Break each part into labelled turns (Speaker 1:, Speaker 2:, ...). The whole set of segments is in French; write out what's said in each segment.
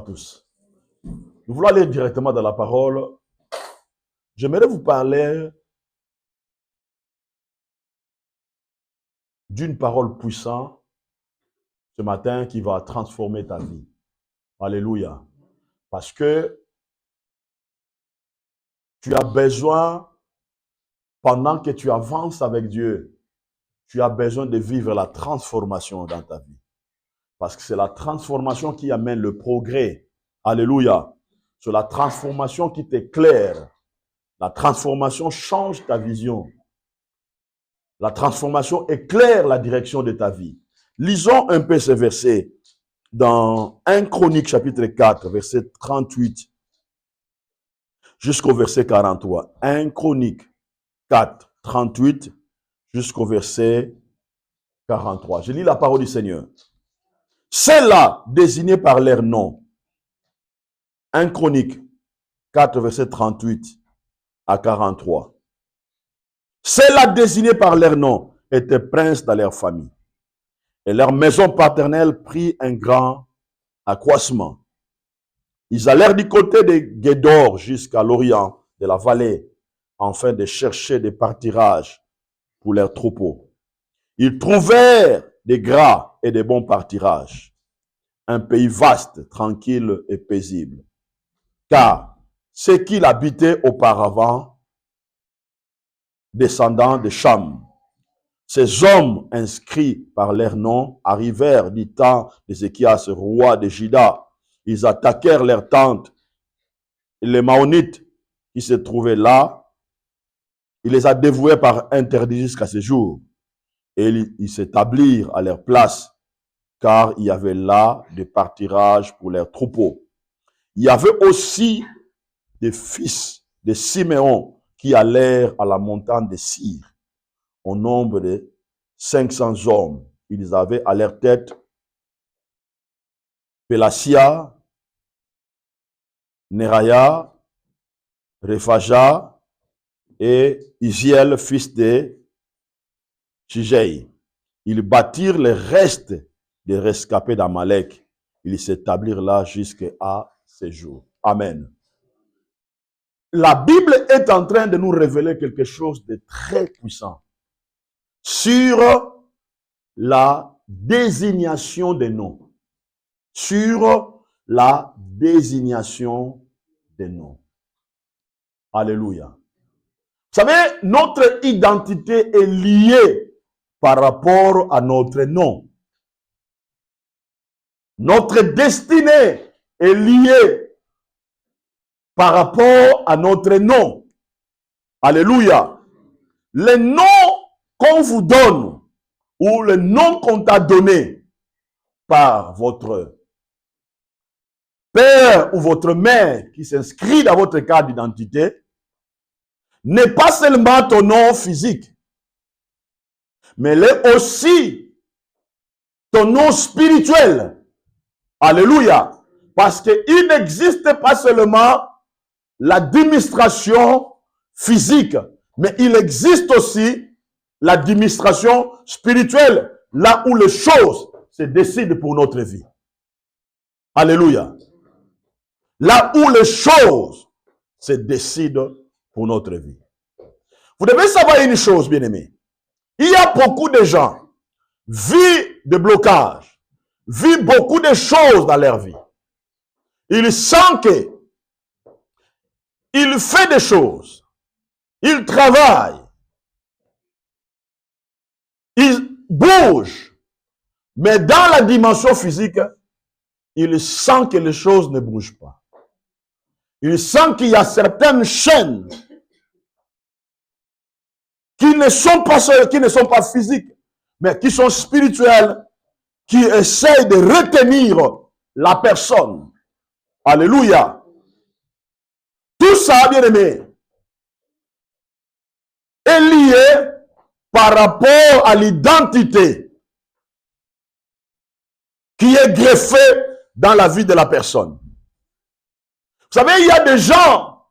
Speaker 1: Tous. Nous voulons aller directement dans la parole. J'aimerais vous parler d'une parole puissante ce matin qui va transformer ta vie. Alléluia. Parce que tu as besoin, pendant que tu avances avec Dieu, tu as besoin de vivre la transformation dans ta vie. Parce que c'est la transformation qui amène le progrès. Alléluia. C'est la transformation qui t'éclaire. La transformation change ta vision. La transformation éclaire la direction de ta vie. Lisons un peu ce verset dans 1 Chronique chapitre 4, verset 38 jusqu'au verset 43. 1 Chronique 4, 38 jusqu'au verset 43. Je lis la parole du Seigneur. Ceux-là désignés par leur nom. 1 Chronique 4, verset 38 à 43. Ceux-là désignés par leur nom étaient princes dans leur famille. Et leur maison paternelle prit un grand accroissement. Ils allèrent du côté de Guédor jusqu'à l'orient de la vallée, afin de chercher des pâturages pour leurs troupeaux. Ils trouvèrent des gras et des bons pâturages, un pays vaste, tranquille et paisible. Car ceux qui l'habitaient auparavant, descendants de Cham, ces hommes inscrits par leur nom arrivèrent du temps d'Ézéchias, roi de Juda. Ils attaquèrent leurs tentes. Et les Maonites qui se trouvaient là, il les a dévoués par interdit jusqu'à ce jour. Et ils s'établirent à leur place, car il y avait là des pâturages pour leurs troupeaux. Il y avait aussi des fils de Siméon qui allèrent à la montagne de Sir, au nombre de 500 hommes. Ils avaient à leur tête Pélasia, Neraya, Rephaja et Isiel, fils de Shijei. Ils bâtirent les restes des rescapés d'Amalek. Ils s'établirent là jusqu'à ce jour. Amen. La Bible est en train de nous révéler quelque chose de très puissant sur la désignation des noms. Sur la désignation des noms. Alléluia. Vous savez, notre identité est liée par rapport à notre nom. Notre destinée est liée par rapport à notre nom. Alléluia. Les noms qu'on vous donne ou le nom qu'on t'a donné par votre père ou votre mère qui s'inscrit dans votre carte d'identité n'est pas seulement ton nom physique, mais il est aussi ton nom spirituel. Alléluia. Parce qu'il n'existe pas seulement l'administration physique, mais il existe aussi l'administration spirituelle, là où les choses se décident pour notre vie. Alléluia. Là où les choses se décident pour notre vie. Vous devez savoir une chose, bien-aimés. Il y a beaucoup de gens, vivent de blocages, vivent beaucoup de choses dans leur vie. Ils sentent que il fait des choses, il travaille, il bouge, mais dans la dimension physique, il sent que les choses ne bougent pas. Il sent qu'il y a certaines chaînes qui ne sont pas physiques, mais qui sont spirituelles, qui essayent de retenir la personne. Alléluia. Tout ça, bien aimé, est lié par rapport à l'identité qui est greffée dans la vie de la personne. Vous savez, il y a des gens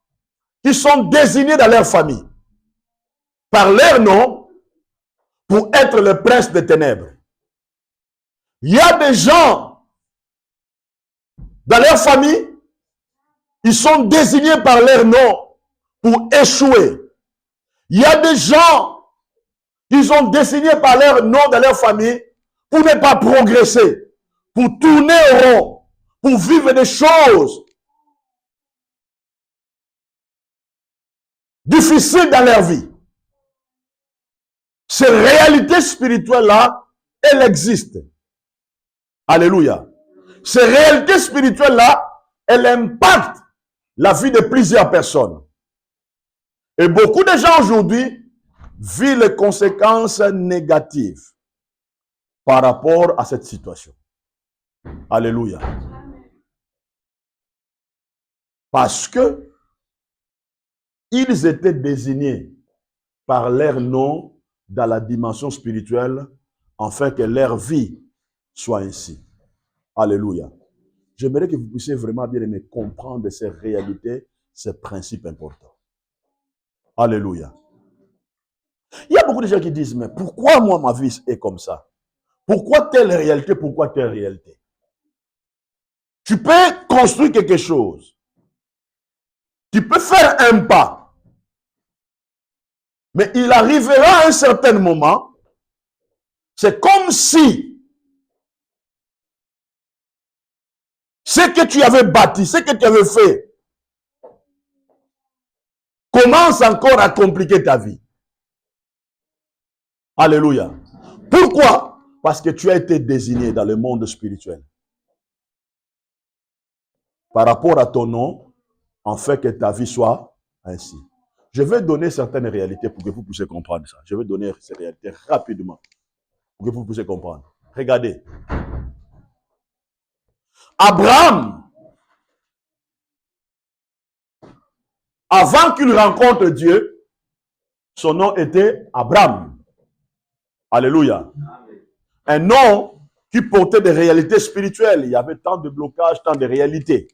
Speaker 1: qui sont désignés dans leur famille par leur nom pour être le prince des ténèbres. Il y a des gens Dans leur famille, ils sont désignés par leur nom pour échouer. Il y a des gens, ils sont désignés par leur nom dans leur famille pour ne pas progresser, pour tourner au rond, pour vivre des choses difficiles dans leur vie. Ces réalités spirituelles-là, elles existent. Alléluia. Ces réalités spirituelles-là, elles impactent la vie de plusieurs personnes. Et beaucoup de gens aujourd'hui vivent les conséquences négatives par rapport à cette situation. Alléluia. Parce que ils étaient désignés par leur nom dans la dimension spirituelle, afin que leur vie soit ainsi. Alléluia. J'aimerais que vous puissiez vraiment bien aimer comprendre ces réalités, ces principes importants. Alléluia. Il y a beaucoup de gens qui disent, mais pourquoi moi ma vie est comme ça? Pourquoi telle réalité? Pourquoi telle réalité? Tu peux construire quelque chose. Tu peux faire un pas. Mais il arrivera à un certain moment, c'est comme si ce que tu avais bâti, ce que tu avais fait, commence encore à compliquer ta vie. Alléluia. Pourquoi? Parce que tu as été désigné dans le monde spirituel. Par rapport à ton nom, en fait que ta vie soit ainsi. Je vais donner certaines réalités pour que vous puissiez comprendre ça. Je vais donner ces réalités rapidement pour que vous puissiez comprendre. Regardez. Abraham, avant qu'il rencontre Dieu, son nom était Abraham. Alléluia. Un nom qui portait des réalités spirituelles. Il y avait tant de blocages, tant de réalités.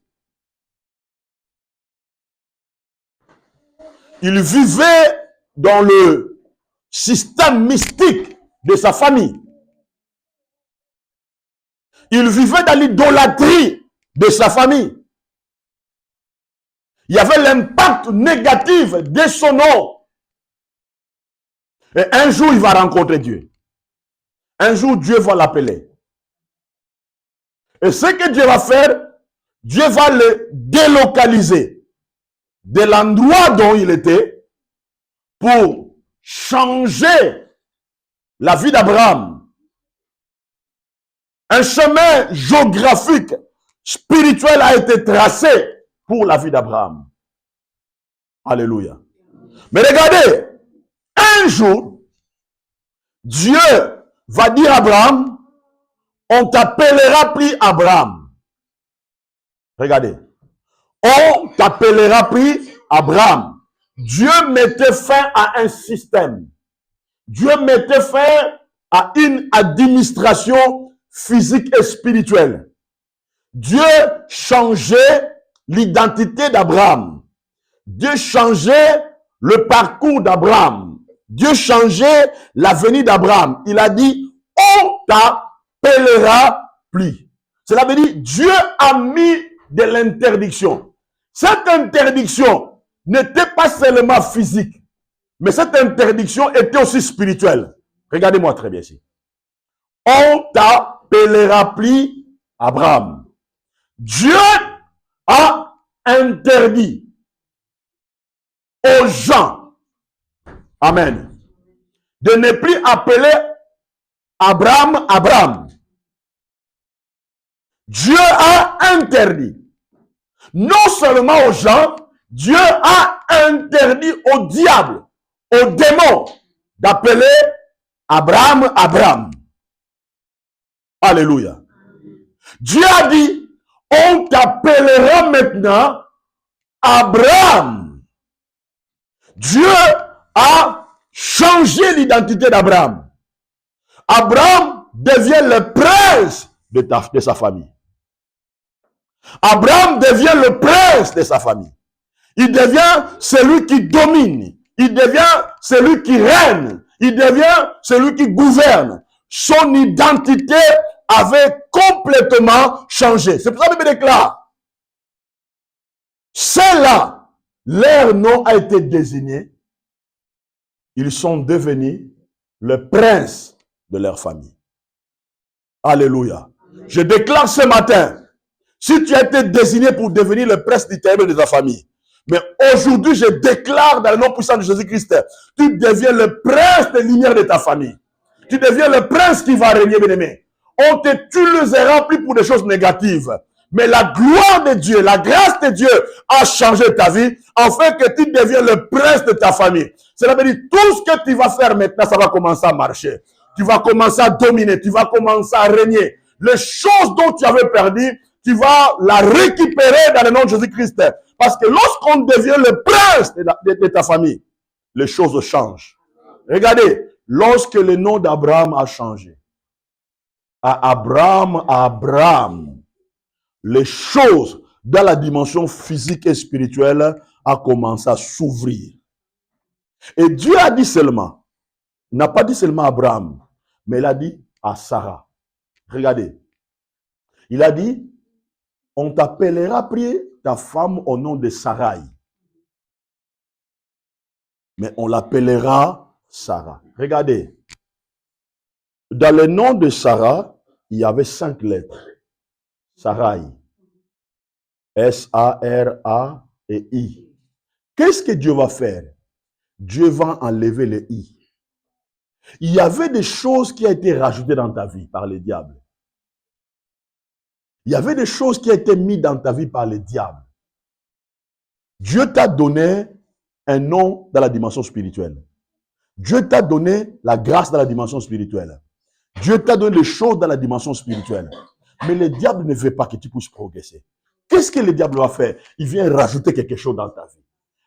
Speaker 1: Il vivait dans le système mystique de sa famille. Il vivait dans l'idolâtrie de sa famille. Il y avait l'impact négatif de son nom. Et un jour, il va rencontrer Dieu. Un jour, Dieu va l'appeler. Et ce que Dieu va faire, Dieu va le délocaliser de l'endroit dont il était pour changer la vie d'Abraham. Un chemin géographique, spirituel a été tracé pour la vie d'Abraham. Alléluia. Mais regardez, un jour, Dieu va dire à Abraham, on t'appellera plus Abraham. Regardez. On t'appellera plus Abraham. Dieu mettait fin à un système. Dieu mettait fin à une administration physique et spirituelle. Dieu changeait l'identité d'Abraham. Dieu changeait le parcours d'Abraham. Dieu changeait l'avenir d'Abraham. Il a dit, on t'appellera plus. Cela veut dire, Dieu a mis de l'interdiction. Cette interdiction n'était pas seulement physique, mais cette interdiction était aussi spirituelle. Regardez-moi très bien ici. On t'appellera plus Abraham. Dieu a interdit aux gens, amen, de ne plus appeler Abraham, Abraham. Dieu a interdit, non seulement aux gens, Dieu a interdit au diable, aux démons, d'appeler Abraham, Abraham. Alléluia. Dieu a dit, on t'appellera maintenant Abraham. Dieu a changé l'identité d'Abraham. Abraham devient le prince de sa famille. Abraham devient le prince de sa famille. Il devient celui qui domine. Il devient celui qui règne. Il devient celui qui gouverne. Son identité avait complètement changé. C'est pour ça que je déclare, Leur nom a été désigné. Ils sont devenus le prince de leur famille. Alléluia. Je déclare ce matin, si tu as été désigné pour devenir le prince du ténèbre de ta famille, mais aujourd'hui, je déclare dans le nom puissant de Jésus-Christ, tu deviens le prince des lumières de ta famille. Tu deviens le prince qui va régner, bien-aimé. On te tue plus pour des choses négatives. Mais la gloire de Dieu, la grâce de Dieu a changé ta vie, afin que tu deviennes le prince de ta famille. Cela veut dire tout ce que tu vas faire maintenant, ça va commencer à marcher. Tu vas commencer à dominer, tu vas commencer à régner. Les choses dont tu avais perdu, tu vas la récupérer dans le nom de Jésus-Christ. Parce que lorsqu'on devient le prince de ta famille, les choses changent. Regardez, lorsque le nom d'Abraham a changé, à Abraham, les choses dans la dimension physique et spirituelle a commencé à s'ouvrir. Et Dieu a dit seulement, n'a pas dit seulement à Abraham, mais il a dit à Sarah. Regardez, il a dit, on t'appellera prier ta femme au nom de Sarai. Mais on l'appellera Sarah. Regardez, dans le nom de Sarah, il y avait 5 lettres. Sarai. S-A-R-A et I. Qu'est-ce que Dieu va faire? Dieu va enlever le I. Il y avait des choses qui ont été rajoutées dans ta vie par le diable. Il y avait des choses qui ont été mises dans ta vie par le diable. Dieu t'a donné un nom dans la dimension spirituelle. Dieu t'a donné la grâce dans la dimension spirituelle. Dieu t'a donné les choses dans la dimension spirituelle. Mais le diable ne veut pas que tu puisses progresser. Qu'est-ce que le diable va faire? Il vient rajouter quelque chose dans ta vie.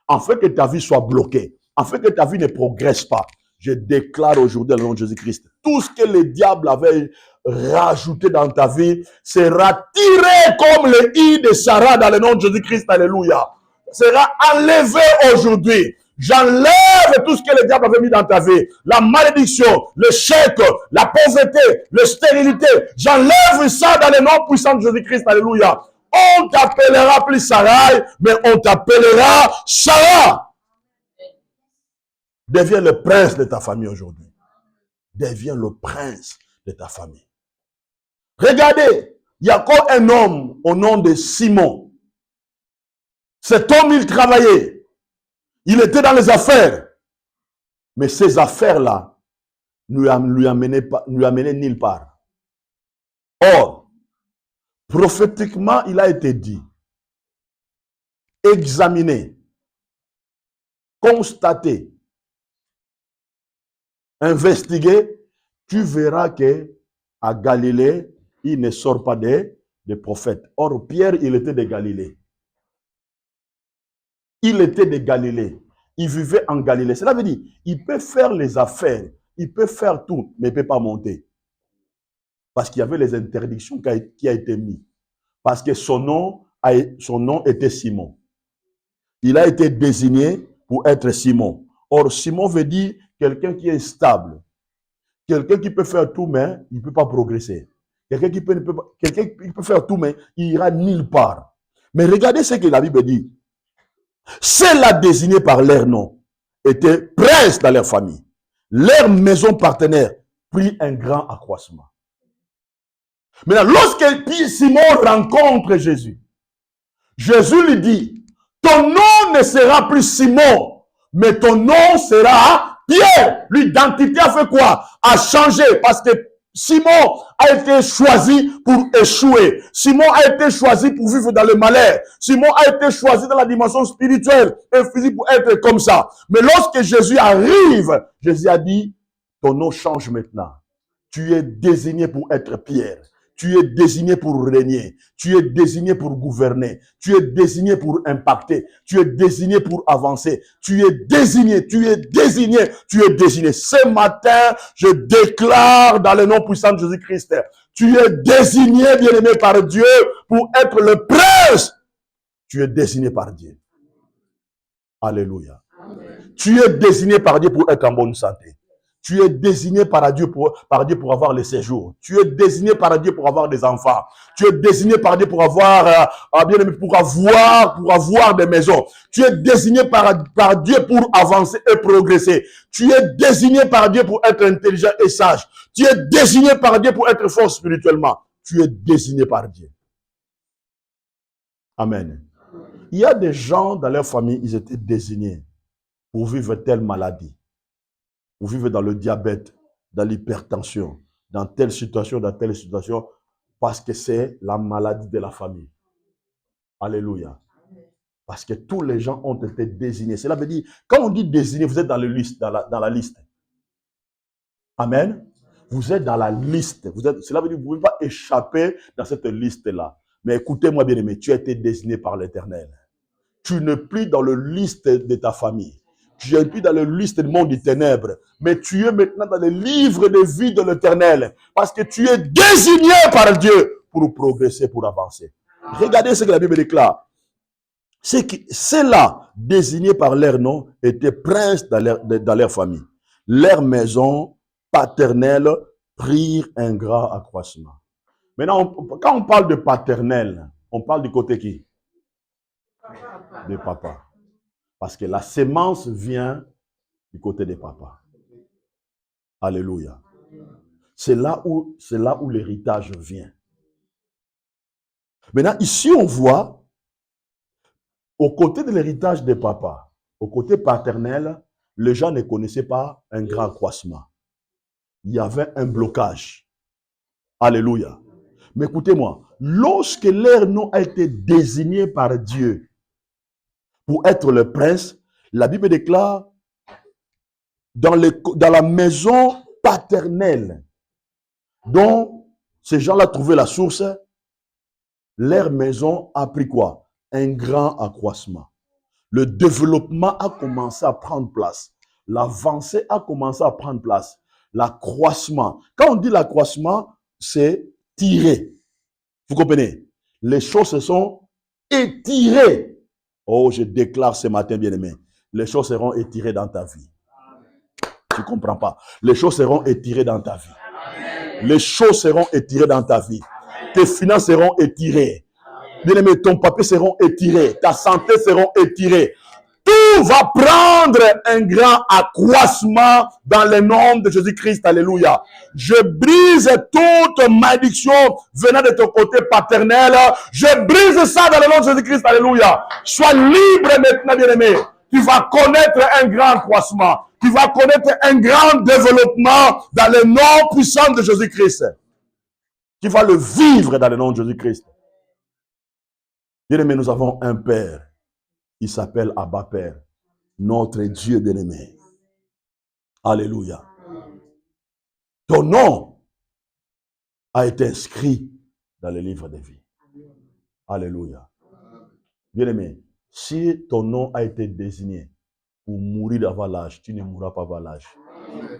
Speaker 1: Afin que ta vie soit bloquée. Afin que ta vie ne progresse pas. Je déclare aujourd'hui dans le nom de Jésus-Christ, tout ce que le diable avait rajouté dans ta vie sera tiré comme le i de Sarah dans le nom de Jésus-Christ. Alléluia. Sera enlevé aujourd'hui. J'enlève tout ce que le diable avait mis dans ta vie. La malédiction, le chèque, la pauvreté, la stérilité. J'enlève ça dans le nom puissant de Jésus-Christ. Alléluia. On t'appellera plus Sarai, mais on t'appellera Sarah. Deviens le prince de ta famille aujourd'hui. Deviens le prince de ta famille. Regardez, il y a encore un homme au nom de Simon. Cet homme, il travaillait. Il était dans les affaires. Mais ces affaires-là ne lui amenaient nulle part. Or, prophétiquement, il a été dit, examiner, constater, investiguer, tu verras que à Galilée, il ne sort pas des prophètes. Or, Pierre, il était de Galilée. Il était de Galilée. Il vivait en Galilée. Cela veut dire, il peut faire les affaires, il peut faire tout, mais il ne peut pas monter. Parce qu'il y avait les interdictions qui a été mises. Parce que son nom était Simon. Il a été désigné pour être Simon. Or, Simon veut dire quelqu'un qui est stable. Quelqu'un qui peut faire tout, mais il ne peut pas progresser. Quelqu'un qui peut faire tout, mais il ira nulle part. Mais regardez ce que la Bible dit. Ceux-là désignés par leur nom étaient princes dans leur famille. Leur maison partenaire prit un grand accroissement. Maintenant, lorsque Simon rencontre Jésus, Jésus lui dit, ton nom ne sera plus Simon, mais ton nom sera Pierre. L'identité a fait quoi? A changé parce que Simon a été choisi pour échouer. Simon a été choisi pour vivre dans le malheur. Simon a été choisi dans la dimension spirituelle et physique pour être comme ça. Mais lorsque Jésus arrive, Jésus a dit, ton nom change maintenant. Tu es désigné pour être Pierre. Tu es désigné pour régner. Tu es désigné pour gouverner. Tu es désigné pour impacter. Tu es désigné pour avancer. Tu es désigné. Tu es désigné. Tu es désigné. Ce matin, je déclare dans le nom puissant de Jésus-Christ, tu es désigné, bien-aimé par Dieu, pour être le prince. Tu es désigné par Dieu. Alléluia. Amen. Tu es désigné par Dieu pour être en bonne santé. Tu es désigné par Dieu pour avoir le séjour. Tu es désigné par Dieu pour avoir des enfants. Tu es désigné par Dieu pour avoir, pour avoir des maisons. Tu es désigné par Dieu pour avancer et progresser. Tu es désigné par Dieu pour être intelligent et sage. Tu es désigné par Dieu pour être fort spirituellement. Tu es désigné par Dieu. Amen. Il y a des gens dans leur famille, ils étaient désignés pour vivre telle maladie, pour vivre dans le diabète, dans l'hypertension, dans telle situation, parce que c'est la maladie de la famille. Alléluia. Parce que tous les gens ont été désignés. Cela veut dire, quand on dit désigné, vous êtes dans la liste. Amen. Vous êtes dans la liste. Cela veut dire que vous ne pouvez pas échapper dans cette liste-là. Mais écoutez-moi bien aimé, tu as été désigné par l'Éternel. Tu n'es plus dans la liste de ta famille. Tu n'es plus dans la liste du monde des ténèbres. Mais tu es maintenant dans le livre de vie de l'Éternel. Parce que tu es désigné par Dieu pour progresser, pour avancer. Regardez ce que la Bible déclare. Ceux-là, désignés par leur nom, étaient princes dans leur famille. Leur maison paternelle prirent un grand accroissement. Maintenant, quand on parle de paternel, on parle du côté qui? De papa. Parce que la sémence vient du côté des papas. Alléluia. C'est là où l'héritage vient. Maintenant, ici, on voit, au côté de l'héritage des papas, au côté paternel, les gens ne connaissaient pas un grand accroissement. Il y avait un blocage. Alléluia. Mais écoutez-moi, lorsque leur nom a été désigné par Dieu pour être le prince, la Bible déclare dans la maison paternelle dont ces gens-là trouvaient la source, leur maison a pris quoi? Un grand accroissement. Le développement a commencé à prendre place. L'avancée a commencé à prendre place. L'accroissement. Quand on dit l'accroissement, c'est tirer. Vous comprenez? Les choses se sont étirées. Oh, je déclare ce matin, bien-aimé, les choses seront étirées dans ta vie. Tu ne comprends pas. Les choses seront étirées dans ta vie. Les choses seront étirées dans ta vie. Tes finances seront étirées. Bien-aimé, ton papier seront étirés. Ta santé seront étirées. Tout va prendre un grand accroissement dans le nom de Jésus-Christ. Alléluia. Je brise toute malédiction venant de ton côté paternel. Je brise ça dans le nom de Jésus-Christ. Alléluia. Sois libre maintenant, bien-aimé. Tu vas connaître un grand accroissement. Tu vas connaître un grand développement dans le nom puissant de Jésus-Christ. Tu vas le vivre dans le nom de Jésus-Christ. Bien-aimé, nous avons un Père. Il s'appelle Abba Père. Notre Dieu bien-aimé. Alléluia. Ton nom a été inscrit dans le livre de vie. Alléluia. Bien-aimé, si ton nom a été désigné pour mourir avant l'âge, tu ne mourras pas avant l'âge.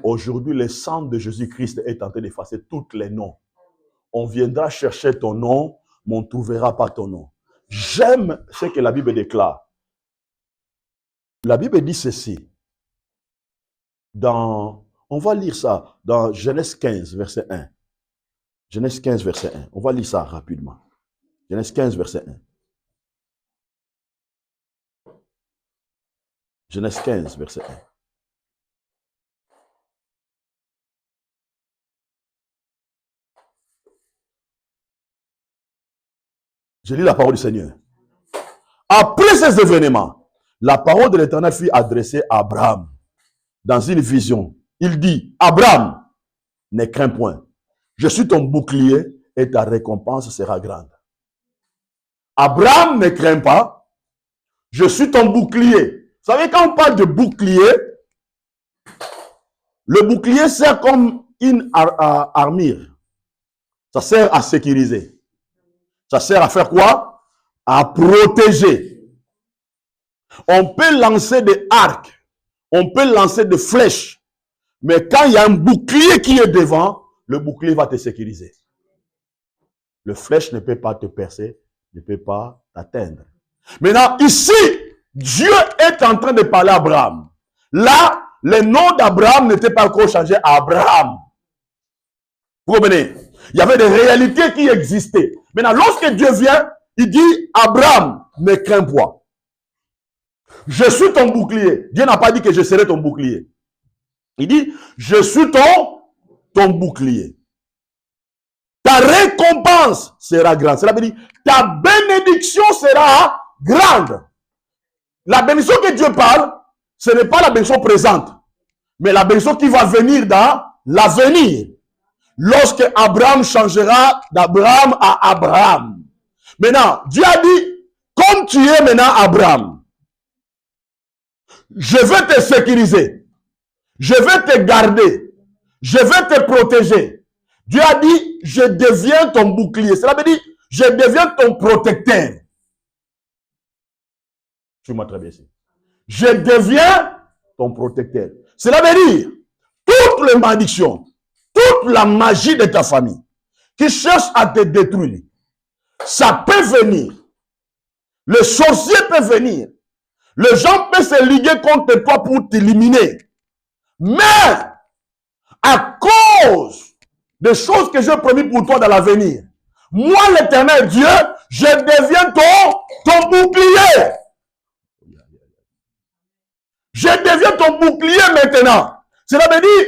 Speaker 1: Aujourd'hui, le sang de Jésus-Christ est en train d'effacer tous les noms. On viendra chercher ton nom, mais on ne trouvera pas ton nom. J'aime ce que la Bible déclare. La Bible dit ceci. On va lire ça dans Genèse 15, verset 1. Genèse 15, verset 1. On va lire ça rapidement. Genèse 15, verset 1. Genèse 15, verset 1. Je lis la parole du Seigneur. Après ces événements, la parole de l'Éternel fut adressée à Abraham dans une vision. Il dit, Abraham, ne crains point. Je suis ton bouclier et ta récompense sera grande. Abraham, ne crains pas. Je suis ton bouclier. Vous savez, quand on parle de bouclier, le bouclier sert comme une armure. Ça sert à sécuriser. Ça sert à faire quoi? À protéger. On peut lancer des arcs. On peut lancer des flèches. Mais quand il y a un bouclier qui est devant, le bouclier va te sécuriser. Le flèche ne peut pas te percer, ne peut pas t'atteindre. Maintenant, ici, Dieu est en train de parler à Abraham. Là, le nom d'Abraham n'était pas encore changé à Abraham. Vous comprenez? Il y avait des réalités qui existaient. Maintenant, lorsque Dieu vient, il dit, Abraham, ne crains point. Je suis ton bouclier. Dieu n'a pas dit que je serai ton bouclier. Il dit, je suis ton bouclier. Ta récompense sera grande. Cela veut dire, ta bénédiction sera grande. La bénédiction que Dieu parle, ce n'est pas la bénédiction présente, mais la bénédiction qui va venir dans l'avenir. Lorsque Abraham changera d'Abraham à Abraham. Maintenant, Dieu a dit, comme tu es maintenant Abraham, je vais te sécuriser, je vais te garder, je vais te protéger. Dieu a dit, je deviens ton bouclier. Cela veut dire, je deviens ton protecteur. Tu m'as très bien ici. Je deviens ton protecteur. Cela veut dire, toutes les malédictions, toute la magie de ta famille qui cherche à te détruire, ça peut venir. Le sorcier peut venir. Les gens peuvent se liguer contre toi pour t'éliminer. Mais, à cause des choses que j'ai promis pour toi dans l'avenir, moi, l'Éternel Dieu, je deviens ton bouclier. Je deviens ton bouclier maintenant. Cela veut dire,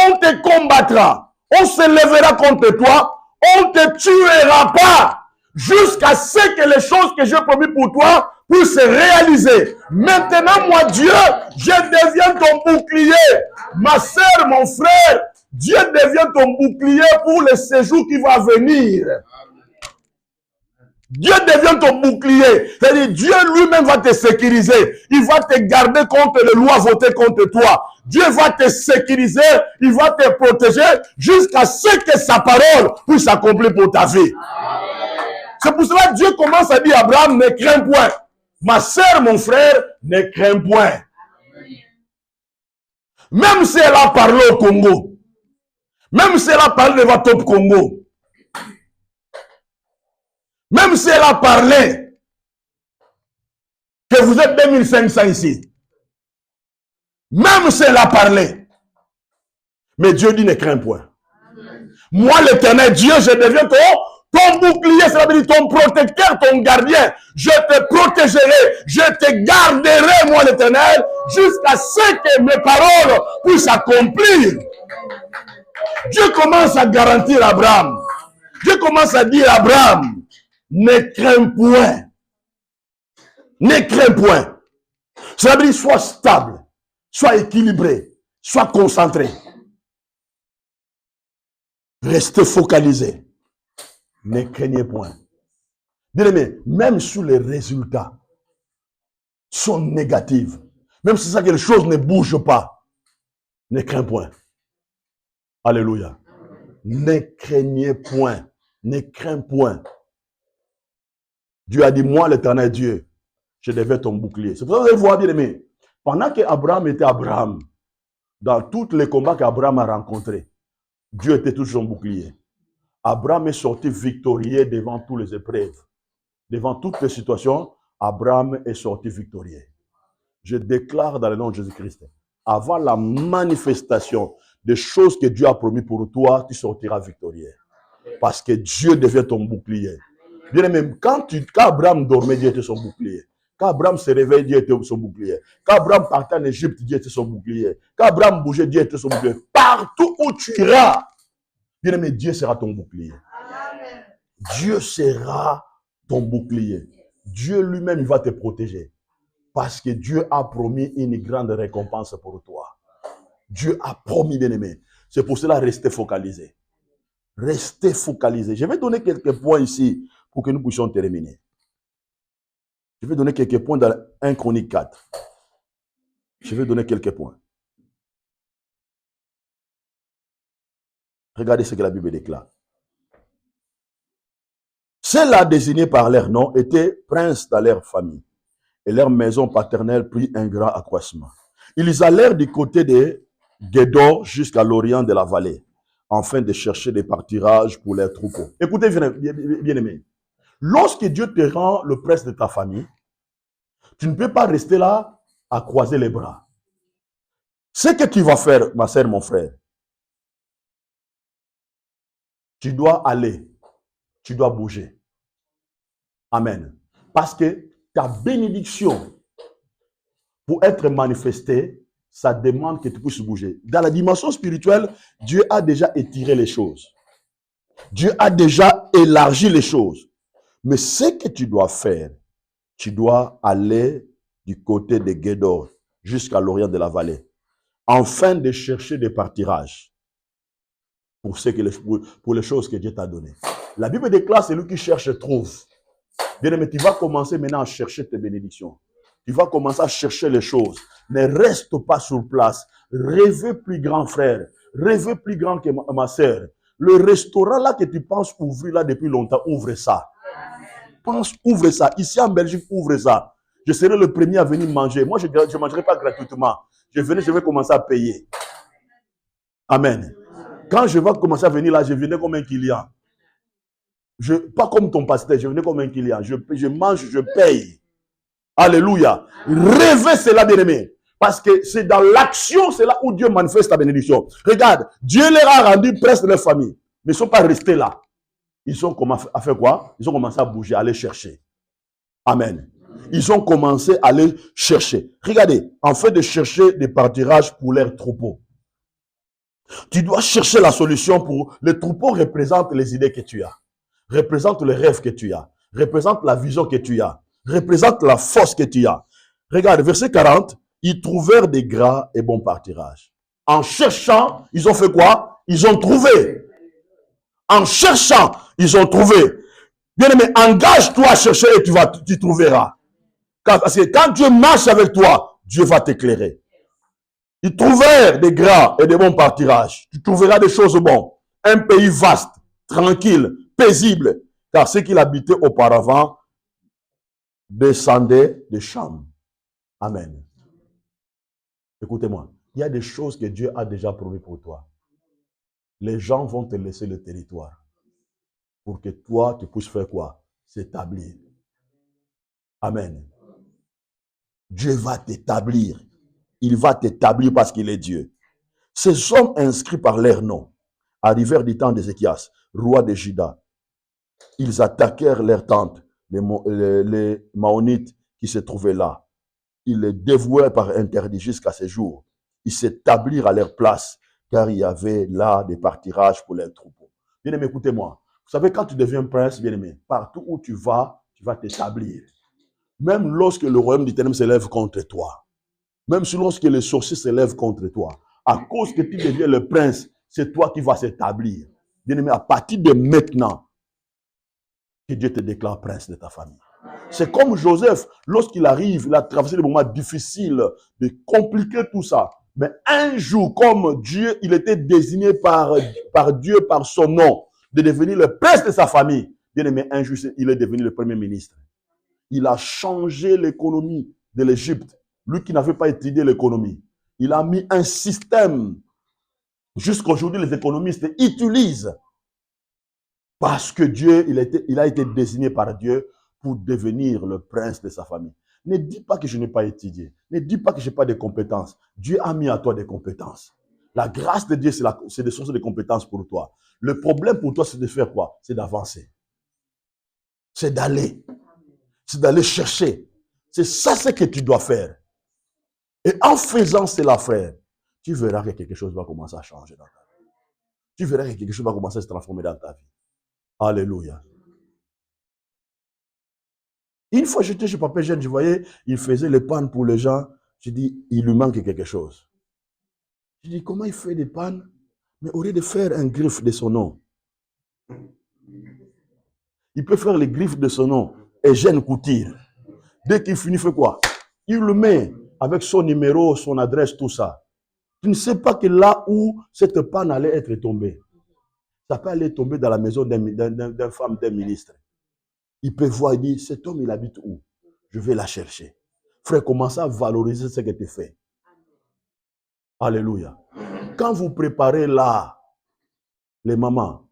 Speaker 1: on te combattra, on se lèvera contre toi, on ne te tuera pas, jusqu'à ce que les choses que j'ai promis pour toi puissent se réaliser. Maintenant, moi, Dieu, je deviens ton bouclier. Ma sœur, mon frère, Dieu devient ton bouclier pour le séjour qui va venir. Dieu devient ton bouclier. C'est-à-dire, Dieu lui-même va te sécuriser. Il va te garder contre les lois votées contre toi. Dieu va te sécuriser. Il va te protéger jusqu'à ce que sa parole puisse s'accomplir pour ta vie. C'est pour cela que Dieu commence à dire à Abraham, ne crains point. Ma sœur, mon frère, ne crains point. Même si elle a parlé au Congo, même si elle a parlé devant Top Congo, même si elle a parlé que vous êtes 2500 ici, même si elle a parlé, mais Dieu dit ne crains point. Moi, l'Éternel Dieu, je deviens ton bouclier, ça veut dire ton protecteur, ton gardien. Je te protégerai, je te garderai, moi, l'Éternel, jusqu'à ce que mes paroles puissent s'accomplir. Dieu commence à garantir à Abraham. Dieu commence à dire à Abraham, ne crains point. Ne crains point. Ça veut dire sois stable, sois équilibré, sois concentré. Restez focalisé. Ne craignez point. Bien aimé, même si les résultats sont négatifs, même si ça, quelque chose ne bouge pas, ne crains point. Alléluia. Ne craignez point. Ne crains point. Dieu a dit, moi, l'Éternel Dieu, je deviens ton bouclier. C'est pour ça que vous allez voir, bien aimé, pendant qu'Abraham était Abraham, dans tous les combats qu'Abraham a rencontrés, Dieu était toujours son bouclier. Abraham est sorti victorieux devant toutes les épreuves. Devant toutes les situations, Abraham est sorti victorieux. Je déclare dans le nom de Jésus-Christ, avant la manifestation des choses que Dieu a promis pour toi, tu sortiras victorieux. Parce que Dieu devient ton bouclier. Bien aimé, quand Abraham dormait, Dieu était son bouclier. Quand Abraham se réveillait, Dieu était son bouclier. Quand Abraham partait en Égypte, Dieu était son bouclier. Quand Abraham bougeait, Dieu était son bouclier. Partout où tu iras, bien aimé, Dieu sera ton bouclier. Amen. Dieu sera ton bouclier. Dieu lui-même, il va te protéger. Parce que Dieu a promis une grande récompense pour toi. Dieu a promis, bien aimé. C'est pour cela, restez focalisé. Restez focalisé. Je vais donner quelques points ici pour que nous puissions terminer. Je vais donner quelques points dans 1 Chronique 4. Je vais donner quelques points. Regardez ce que la Bible déclare. Ceux-là désignés par leur nom étaient princes dans leur famille. Et leur maison paternelle prit un grand accroissement. Ils allèrent du côté de Guédor jusqu'à l'orient de la vallée, afin de chercher des pâturages pour leurs troupeaux. Écoutez, bien-aimés, lorsque Dieu te rend le prince de ta famille, tu ne peux pas rester là à croiser les bras. Ce que tu vas faire, ma sœur, mon frère, tu dois aller, tu dois bouger. Amen. Parce que ta bénédiction, pour être manifestée, ça demande que tu puisses bouger. Dans la dimension spirituelle, Dieu a déjà étiré les choses. Dieu a déjà élargi les choses. Mais ce que tu dois faire, tu dois aller du côté de Guédor jusqu'à l'orient de la vallée, afin de chercher des partirages pour les choses que Dieu t'a données. La Bible déclare, celui qui cherche trouve. Bien aimé, tu vas commencer maintenant à chercher tes bénédictions. Tu vas commencer à chercher les choses. Ne reste pas sur place. Rêvez plus grand, frère. Rêvez plus grand que ma sœur. Le restaurant là que tu penses ouvrir là depuis longtemps, ouvre ça. Pense, ouvre ça. Ici en Belgique, ouvre ça. Je serai le premier à venir manger. Moi, je ne mangerai pas gratuitement. Je vais commencer à payer. Amen. Quand je vais commencer à venir là, je venais comme un client. Pas comme ton pasteur, je venais comme un client. Je mange, je paye. Alléluia. Rêvez cela, bien-aimé. Parce que c'est dans l'action, c'est là où Dieu manifeste la bénédiction. Regarde, Dieu leur a rendu presque leur famille. Mais ils ne sont pas restés là. Ils ont commencé à faire quoi? Ils ont commencé à bouger, à aller chercher. Amen. Ils ont commencé à aller chercher. Regardez, en fait de chercher des partirages pour leurs troupeaux. Tu dois chercher la solution pour... Les troupeaux représentent les idées que tu as. Représentent les rêves que tu as. Représentent la vision que tu as. Représentent la force que tu as. Regarde, verset 40. Ils trouvèrent des gras et bons partirages. En cherchant, ils ont fait quoi? Ils ont trouvé. En cherchant, ils ont trouvé. Bien aimé, engage-toi à chercher et tu trouveras. Parce que quand Dieu marche avec toi, Dieu va t'éclairer. Ils trouvèrent des gras et des bons partirages. Tu trouveras des choses bonnes. Un pays vaste, tranquille, paisible. Car ceux qui l'habitaient auparavant descendaient de Cham. Amen. Écoutez-moi. Il y a des choses que Dieu a déjà promis pour toi. Les gens vont te laisser le territoire. Pour que toi, tu puisses faire quoi? S'établir. Amen. Dieu va t'établir. Il va t'établir parce qu'il est Dieu. Ces hommes inscrits par leur nom arrivèrent du temps d'Ézéchias, roi de Juda. Ils attaquèrent leurs tentes, les Maonites qui se trouvaient là. Ils les dévouèrent par interdit jusqu'à ce jour. Ils s'établirent à leur place, car il y avait là des partirages pour leurs troupeaux. Bien-aimé, écoutez-moi. Vous savez, quand tu deviens prince, bien-aimé, partout où tu vas t'établir. Même lorsque le royaume du ténèbre s'élève contre toi, même si lorsque les sorciers s'élèvent contre toi, à cause que tu deviens le prince, c'est toi qui vas s'établir. Bien-aimé, à partir de maintenant, que Dieu te déclare prince de ta famille. C'est comme Joseph, lorsqu'il arrive, il a traversé des moments difficiles, de compliquer tout ça. Mais un jour, comme Dieu, il était désigné par Dieu, par son nom, de devenir le prince de sa famille. Bien-aimé, un jour, il est devenu le premier ministre. Il a changé l'économie de l'Égypte. Lui qui n'avait pas étudié l'économie. Il a mis un système. Jusqu'aujourd'hui, les économistes utilisent. Parce que Dieu, il a été désigné par Dieu pour devenir le prince de sa famille. Ne dis pas que je n'ai pas étudié. Ne dis pas que je n'ai pas de compétences. Dieu a mis à toi des compétences. La grâce de Dieu, c'est des sources de compétences pour toi. Le problème pour toi, c'est de faire quoi? C'est d'avancer. C'est d'aller. C'est d'aller chercher. C'est ça ce que tu dois faire. Et en faisant cela, frère, tu verras que quelque chose va commencer à changer dans ta vie. Tu verras que quelque chose va commencer à se transformer dans ta vie. Alléluia. Une fois, j'étais chez Papa Jeune, je voyais, il faisait les pannes pour les gens. Je dis, il lui manque quelque chose. Je dis, comment il fait des pannes? Mais au lieu de faire un griffe de son nom, il peut faire les griffes de son nom. Et Jeune Couture. Dès qu'il finit, il fait quoi? Il le met avec son numéro, son adresse, tout ça. Tu ne sais pas que là où cette panne allait être tombée, ça peut aller tomber dans la maison d'une femme, d'un ministre. Il peut voir, il dit, cet homme, il habite où? Je vais la chercher. Frère, commencez à valoriser ce que tu fais. Alléluia. Quand vous préparez là, les mamans,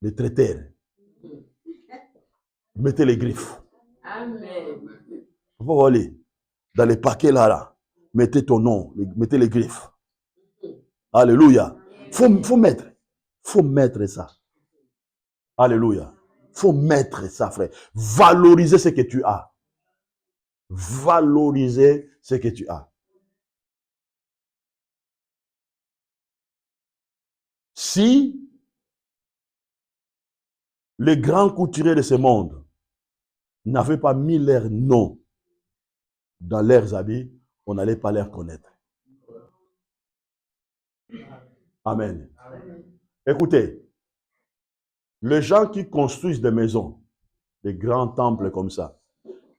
Speaker 1: les traiteurs, mettez les griffes. Amen. Vous allez dans les paquets là. mettez ton nom, mettez les griffes. Alléluia. Faut mettre ça. Alléluia. Faut mettre ça, frère. Valoriser ce que tu as. Valoriser ce que tu as. Si les grands couturiers de ce monde n'avaient pas mis leur nom dans leurs habits, on n'allait pas les connaître. Amen. Écoutez, les gens qui construisent des maisons, des grands temples comme ça,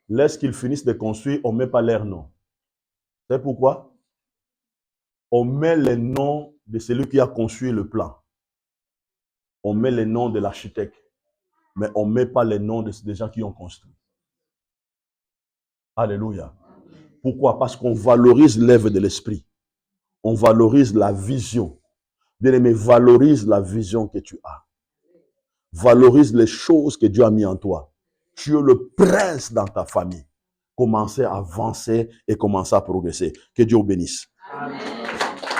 Speaker 1: lorsqu'ils finissent de construire, on ne met pas leur nom. C'est pourquoi? On met les noms de celui qui a construit le plan. On met les noms de l'architecte, mais on ne met pas les noms des gens qui ont construit. Alléluia. Pourquoi? Parce qu'on valorise l'œuvre de l'esprit. On valorise la vision. Bien-aimé, valorise la vision que tu as. Valorise les choses que Dieu a mis en toi. Tu es le prince dans ta famille. Commencez à avancer et commencez à progresser. Que Dieu vous bénisse. Amen.